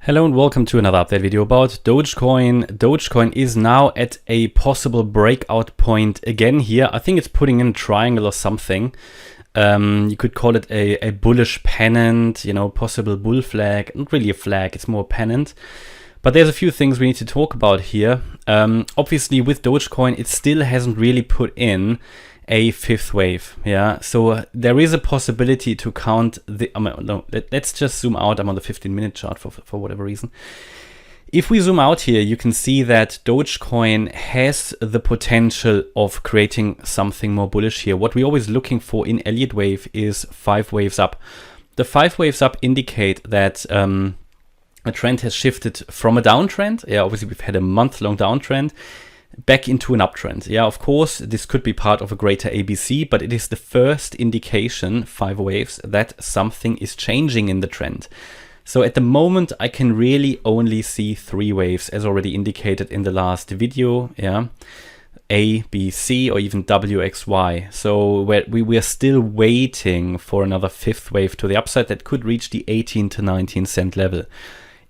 Hello and welcome to another update video about Dogecoin. Dogecoin is now at a possible breakout point again here. I think it's putting in a triangle or something. You could call it a bullish pennant, possible bull flag. Not really a flag, it's more a pennant. But there's a few things we need to talk about here. Obviously with Dogecoin, it still hasn't really put in a fifth wave. Yeah, so there is a possibility to count the let's just zoom out. I'm on the 15-minute chart for whatever reason. If we zoom out here, you can see that Dogecoin has the potential of creating something more bullish here. What we're always looking for in Elliott wave is 5 waves up. The 5 waves up indicate that a trend has shifted from a downtrend. Yeah, obviously we've had a month-long downtrend back into an uptrend. Yeah, of course, this could be part of a greater ABC, but it is the first indication, 5 waves, that something is changing in the trend. So at the moment, I can really only see 3 waves, as already indicated in the last video. Yeah, A, B, C, or even W, X, Y. So we are still waiting for another 5th wave to the upside that could reach the 18 to 19 cent level.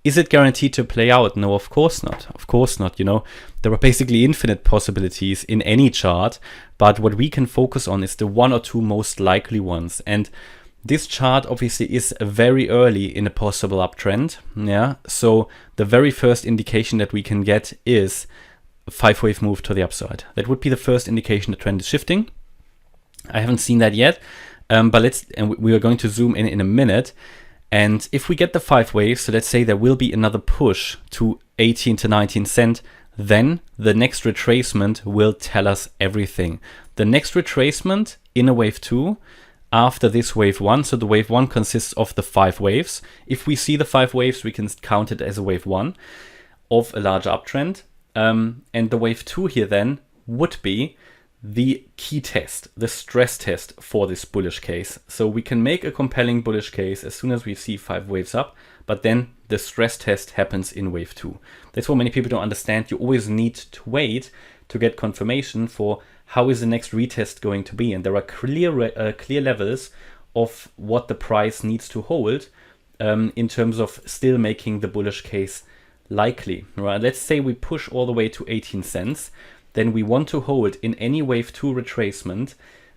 Is it guaranteed to play out? No, of course not. Of course not. There are basically infinite possibilities in any chart, but what we can focus on is the 1 or 2 most likely ones. And this chart obviously is very early in a possible uptrend. Yeah. So the very first indication that we can get is a 5-wave move to the upside. That would be the first indication the trend is shifting. I haven't seen that yet, but we are going to zoom in a minute. And if we get the 5 waves, so let's say there will be another push to 18 to 19 cent, then the next retracement will tell us everything. The next retracement in a wave 2 after this wave 1, so the wave 1 consists of the 5 waves. If we see the 5 waves, we can count it as a wave 1 of a larger uptrend. And the wave 2 here then would be the key test, the stress test for this bullish case. So we can make a compelling bullish case as soon as we see 5 waves up, but then the stress test happens in wave 2. That's what many people don't understand. You always need to wait to get confirmation for how is the next retest going to be. And there are clear levels of what the price needs to hold in terms of still making the bullish case likely. Right? Let's say we push all the way to 18 cents. Then we want to hold in any wave 2 retracement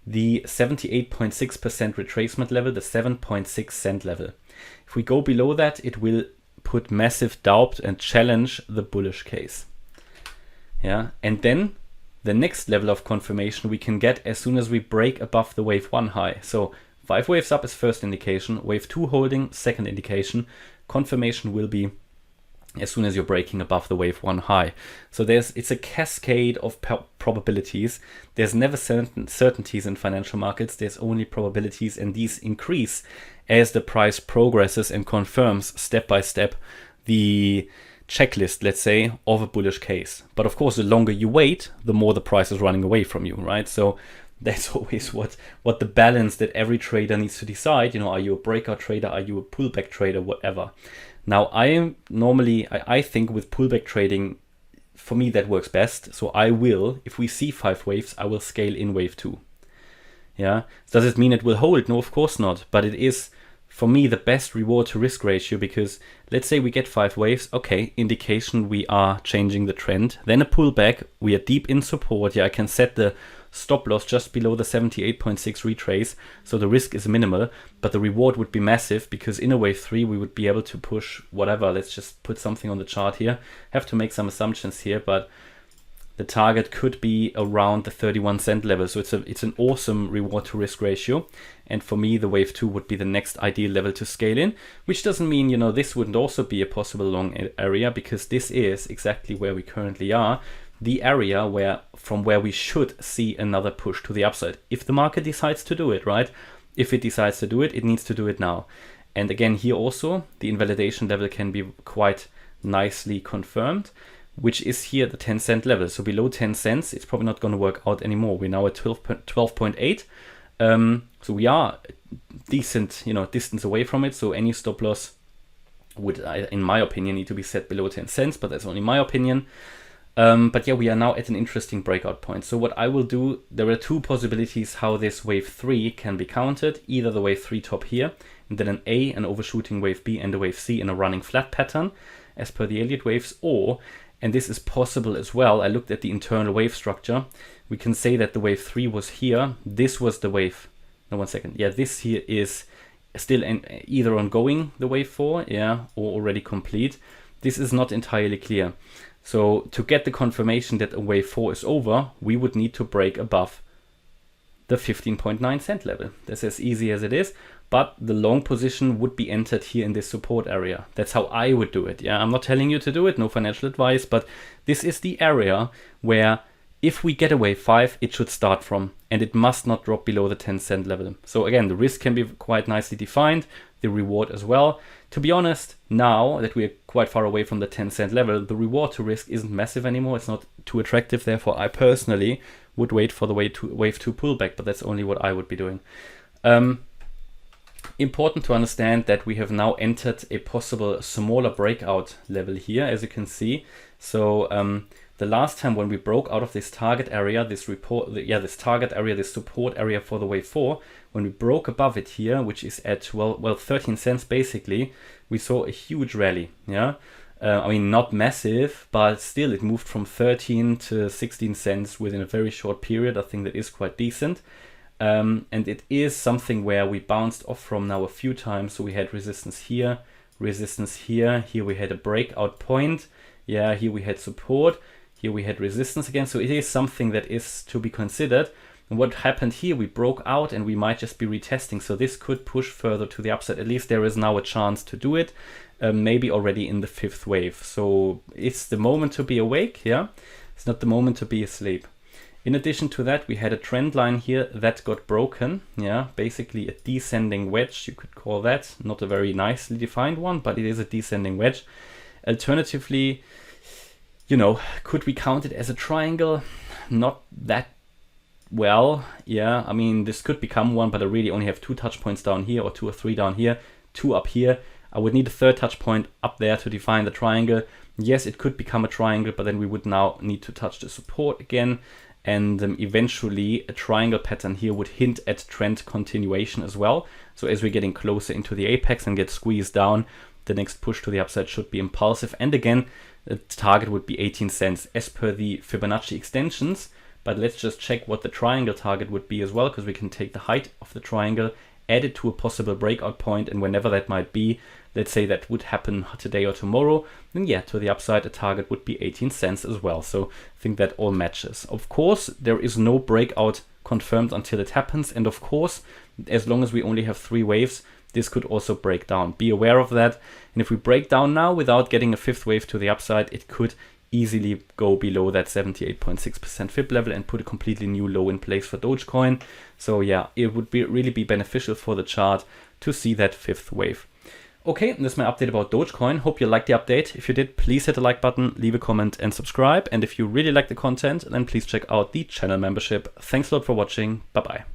the 78.6% retracement level, the 7.6 cent level. If we go below that, it will put massive doubt and challenge the bullish case. Yeah, and then the next level of confirmation we can get as soon as we break above the wave 1 high. So 5 waves up is first indication, wave 2 holding, second indication. Confirmation will be as soon as you're breaking above the wave 1 high. So it's a cascade of probabilities. There's never certainties in financial markets. There's only probabilities, and these increase as the price progresses and confirms step by step the checklist, let's say, of a bullish case. But of course, the longer you wait, the more the price is running away from you, right? So that's always what the balance that every trader needs to decide. Are you a breakout trader? Are you a pullback trader? Whatever. Now, I think with pullback trading, for me, that works best. So I will, if we see 5 waves, I will scale in wave 2. Yeah. Does it mean it will hold? No, of course not. But it is, for me, the best reward to risk ratio, because let's say we get 5 waves. Okay, indication we are changing the trend. Then a pullback, we are deep in support. Yeah, I can set the stop loss just below the 78.6 retrace, so the risk is minimal, but the reward would be massive, because in a wave 3 we would be able to push whatever. Let's just put something on the chart here. Have to make some assumptions here, but the target could be around the 31 cent level. So it's an awesome reward to risk ratio, and for me the wave 2 would be the next ideal level to scale in, which doesn't mean this wouldn't also be a possible long area, because this is exactly where we currently are, the area from where we should see another push to the upside. If the market decides to do it, right? If it decides to do it, it needs to do it now. And again, here also, the invalidation level can be quite nicely confirmed, which is here the 10 cent level. So below 10 cents, it's probably not going to work out anymore. We're now at 12.8. So we are decent, distance away from it. So any stop loss would, in my opinion, need to be set below 10 cents, but that's only my opinion. But yeah, we are now at an interesting breakout point. So what I will do, there are two possibilities how this wave 3 can be counted. Either the wave 3 top here, and then an A, an overshooting wave B, and a wave C in a running flat pattern, as per the Elliott waves. Or, and this is possible as well, I looked at the internal wave structure. We can say that the wave 3 was here. This was the wave. No, 1 second. Yeah, this here is still either ongoing, the wave 4, yeah, or already complete. This is not entirely clear. So to get the confirmation that a wave 4 is over, we would need to break above the 15.9 cent level. That's as easy as it is, but the long position would be entered here in this support area. That's how I would do it. Yeah, I'm not telling you to do it, no financial advice, but this is the area where if we get a wave 5, it should start from, and it must not drop below the 10 cent level. So again, the risk can be quite nicely defined, the reward as well. To be honest, now that we are quite far away from the 10 cent level, the reward to risk isn't massive anymore. It's not too attractive. Therefore, I personally would wait for the wave 2 pullback, but that's only what I would be doing. Important to understand that we have now entered a possible smaller breakout level here, as you can see. So the last time when we broke out of this target area, this target area, this support area for the wave 4, when we broke above it here, which is at well 13 cents basically, we saw a huge rally. Yeah, I mean not massive, but still it moved from 13 to 16 cents within a very short period. I think that is quite decent. And it is something where we bounced off from now a few times. So we had resistance here, here we had a breakout point. Yeah, here we had support. Here we had resistance again, so it is something that is to be considered. And what happened here, we broke out and we might just be retesting, so this could push further to the upside. At least there is now a chance to do it, maybe already in the 5th wave. So it's the moment to be awake, yeah? It's not the moment to be asleep. In addition to that, we had a trend line here that got broken, yeah? Basically a descending wedge, you could call that. Not a very nicely defined one, but it is a descending wedge. Alternatively, you know, could we count it as a triangle? Not that well, yeah. I mean, this could become one, but I really only have 2 touch points down here, or 2 or 3 down here, 2 up here. I would need a 3rd touch point up there to define the triangle. Yes, it could become a triangle, but then we would now need to touch the support again. And eventually a triangle pattern here would hint at trend continuation as well. So as we're getting closer into the apex and get squeezed down, the next push to the upside should be impulsive. And again, the target would be 18 cents as per the Fibonacci extensions. But let's just check what the triangle target would be as well, because we can take the height of the triangle, add it to a possible breakout point, and whenever that might be, let's say that would happen today or tomorrow, then yeah, to the upside, a target would be 18 cents as well. So I think that all matches. Of course, there is no breakout confirmed until it happens. And of course, as long as we only have 3 waves, this could also break down. Be aware of that. And if we break down now without getting a 5th wave to the upside, it could easily go below that 78.6% Fib level and put a completely new low in place for Dogecoin. So yeah, it would really be beneficial for the chart to see that 5th wave. Okay, that's my update about Dogecoin. Hope you liked the update. If you did, please hit the like button, leave a comment and subscribe. And if you really like the content, then please check out the channel membership. Thanks a lot for watching. Bye-bye.